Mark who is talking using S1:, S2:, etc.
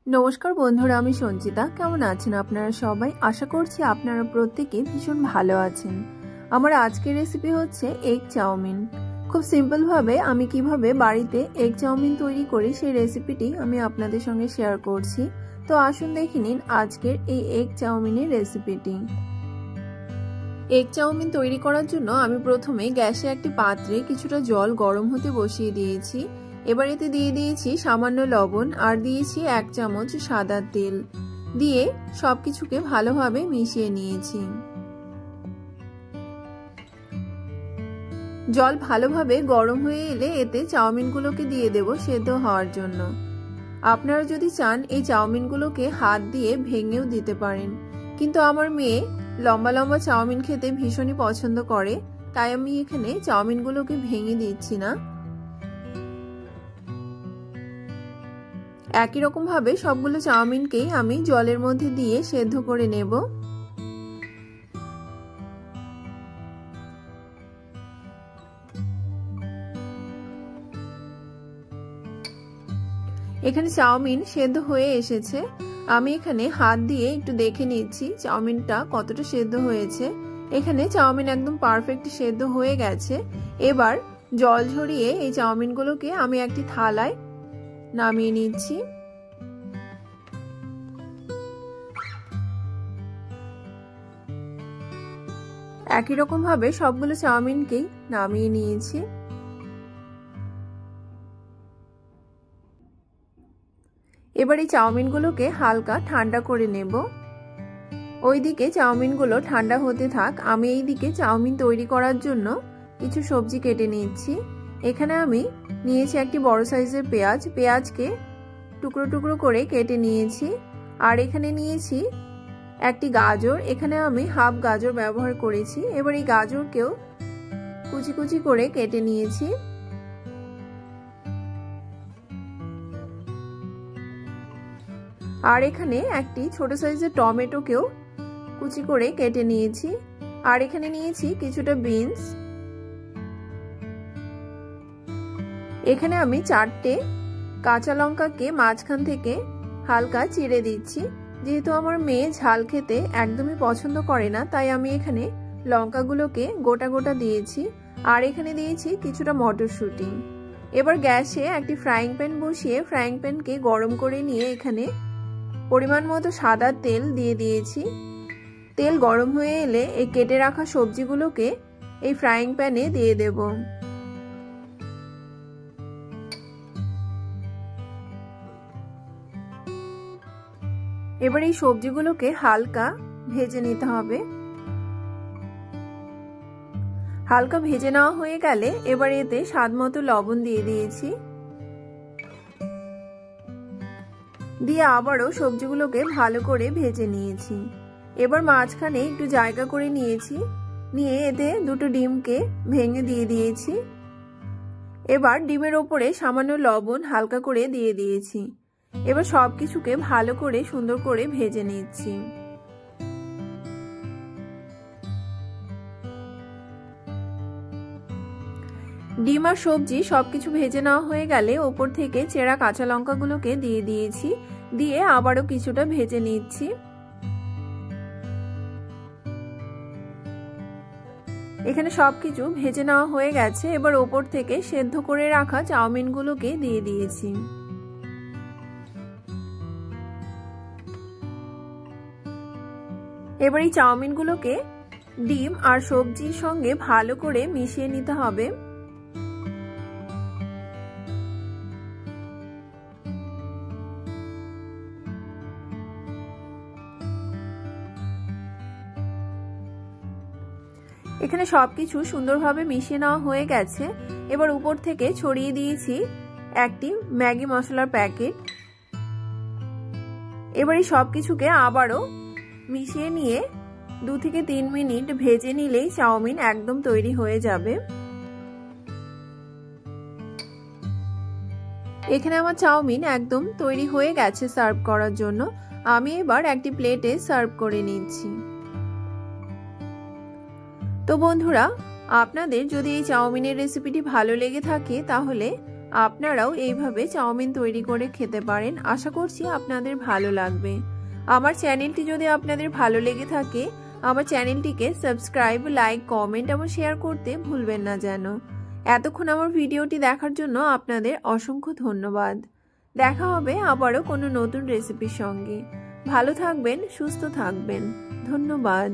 S1: নমস্কার বন্ধুরা, আমি সঞ্চিতা। কেমন আছেন আপনারা সবাই? আশা করছি আপনারা প্রত্যেকে ভীষণ ভালো আছেন। আমার আজকের রেসিপি হচ্ছে এগ চাউমিন। খুব সিম্পল ভাবে আমি কিভাবে বাড়িতে এগ চাউমিন তৈরি করি সেই রেসিপিটি আমি আপনাদের সঙ্গে শেয়ার করছি। তো আসুন দেখে নিন আজকের এই এগ চাউমিনের রেসিপিটি। এগ চাউমিন তৈরি করার জন্য আমি প্রথমে গ্যাসে একটি পাত্রে কিছুটা জল গরম হতে বসিয়ে দিয়েছি। এবার এতে দিয়ে দিয়েছি সামান্য লবণ আর দিয়েছি 1 চামচ সাদা তেল, দিয়ে সবকিছুকে ভালোভাবে মিশিয়ে নিয়েছি। জল ভালোভাবে গরম হয়ে এলে এতে চাউমিনগুলোকে দিয়ে দেব সেদ্ধ হওয়ার জন্য। আপনারা যদি চান এই চাউমিনগুলোকে হাত দিয়ে ভেঙেও দিতে পারেন, কিন্তু আমার মেয়ে লম্বা লম্বা চাউমিন খেতে ভীষণই পছন্দ করে, তাই আমি এখানে চাউমিনগুলোকে ভেঙে দিচ্ছি না। একই রকম ভাবে সবগুলো চাউমিনকেই আমি জলের মধ্যে দিয়ে সেদ্ধ করে নেব। এখানে চাউমিন সেদ্ধ হয়ে এসেছে। আমি এখানে হাত দিয়ে একটু দেখে নিচ্ছি চাউমিনটা কতটা সেদ্ধ হয়েছে। এখানে চাউমিন একদম পারফেক্ট সেদ্ধ হয়ে গেছে। এবার জল ঝরিয়ে এই চাউমিনগুলোকে আমি একটি থালায় নামিয়ে নিচ্ছি। একই রকম ভাবে সবগুলো চাউমিনকেই নামিয়ে নিয়েছি। এবার এই চাউমিনগুলোকে হালকা ঠান্ডা করে নেব। ওইদিকে চাউমিনগুলো ঠান্ডা হতে থাক, আমি এইদিকে চাউমিন তৈরি করার জন্য কিছু সবজি কেটে নিচ্ছি। এখানে আমি নিয়েছি একটি বড় সাইজের পেঁয়াজ, পেঁয়াজকে টুকরো টুকরো করে কেটে নিয়েছি। আর এখানে নিয়েছি একটি গাজর, এখানে আমি হাফ গাজর ব্যবহার করেছি। এবার এই গাজরকেও কুচি কুচি করে কেটে নিয়েছি। আর এখানে একটি ছোট সাইজের টমেটোকেও কুচি করে কেটে নিয়েছি। আর এখানে নিয়েছি কিছুটা বিনস। এখানে আমি 4টে কাঁচা লঙ্কাকে মাঝখান থেকে হালকা চিড়ে দিচ্ছি। যেহেতু আমার মেয়ে ঝাল খেতে একদমই পছন্দ করে না, তাই আমি এখানে লঙ্কাগুলোকে গোটা গোটা দিয়েছি। আর এখানে দিয়েছি কিছুটা মটরশুঁটি। এবার গ্যাসে একটি ফ্রাইং প্যান বসিয়ে ফ্রাইং প্যানকে গরম করে নিয়ে এখানে পরিমাণ মতো সাদা তেল দিয়ে দিয়েছি। তেল গরম হয়ে এলে এই কেটে রাখা সবজিগুলোকে এই ফ্রাইং প্যানে দিয়ে দেব। এবার এই সবজিগুলোকে হালকা ভেজে নিতে হবে। হালকা ভেজে নেওয়া হয়ে গেলে এবার এতে স্বাদমতো লবণ দিয়ে দিয়েছি। দিয়ে আবারও সবজিগুলোকে ভালো করে ভেজে নিয়েছি। এবার মাঝখানে একটু জায়গা করে নিয়েছি, নিয়ে এতে 2টো ডিমকে ভেঙে দিয়ে দিয়েছি। এবার ডিমের ওপরে সামান্য লবণ হালকা করে দিয়ে দিয়েছি। এবার সবকিছুকে ভালো করে সুন্দর করে ভেজে নিচ্ছি। ডিম আর সবজি সবকিছু ভেজে নেওয়া হয়ে গেলে ওপর থেকে চেরা কাঁচা লঙ্কাগুলোকে দিয়ে দিয়েছি, দিয়ে আবারও কিছুটা ভেজে নিচ্ছি। এখানে সবকিছু ভেজে নেওয়া হয়ে গেছে। এবার ওপর থেকে সেদ্ধ করে রাখা চাউমিনগুলোকে দিয়ে দিয়েছি। এবার এই চাউমিনগুলোকে ডিম আর সবজির সঙ্গে ভালো করে মিশিয়ে নিতে হবে। এখানে সবকিছু সুন্দরভাবে মিশিয়ে নেওয়া হয়ে গেছে। এবার উপর থেকে ছড়িয়ে দিয়েছি একটি ম্যাগি মশলার প্যাকেট। এবার এই সবকিছুকে আবারও মিশিয়ে নিয়ে 2 থেকে 3 মিনিট ভেজে নিলেই চাউমিন একদম তৈরি হয়ে যাবে। এখানে আমার চাউমিন একদম তৈরি হয়ে গেছে সার্ভ করার জন্য। আমি এবার একটি প্লেটে সার্ভ করে নিচ্ছি। তো বন্ধুরা, আপনাদের যদি এই চাউমিনের রেসিপিটি ভালো লেগে থাকে তাহলে আপনারাও এইভাবে চাউমিন তৈরি করে খেতে পারেন। আশা করছি আপনাদের ভালো লাগবে। আমার চ্যানেলটি যদি আপনাদের ভালো লেগে থাকে আমার চ্যানেলটিকে সাবস্ক্রাইব, লাইক, কমেন্ট এবং শেয়ার করতে ভুলবেন না যেন। এতক্ষণ আমার ভিডিওটি দেখার জন্য আপনাদের অসংখ্য ধন্যবাদ। দেখা হবে আবারও কোনো নতুন রেসিপির সঙ্গে। ভালো থাকবেন, সুস্থ থাকবেন। ধন্যবাদ।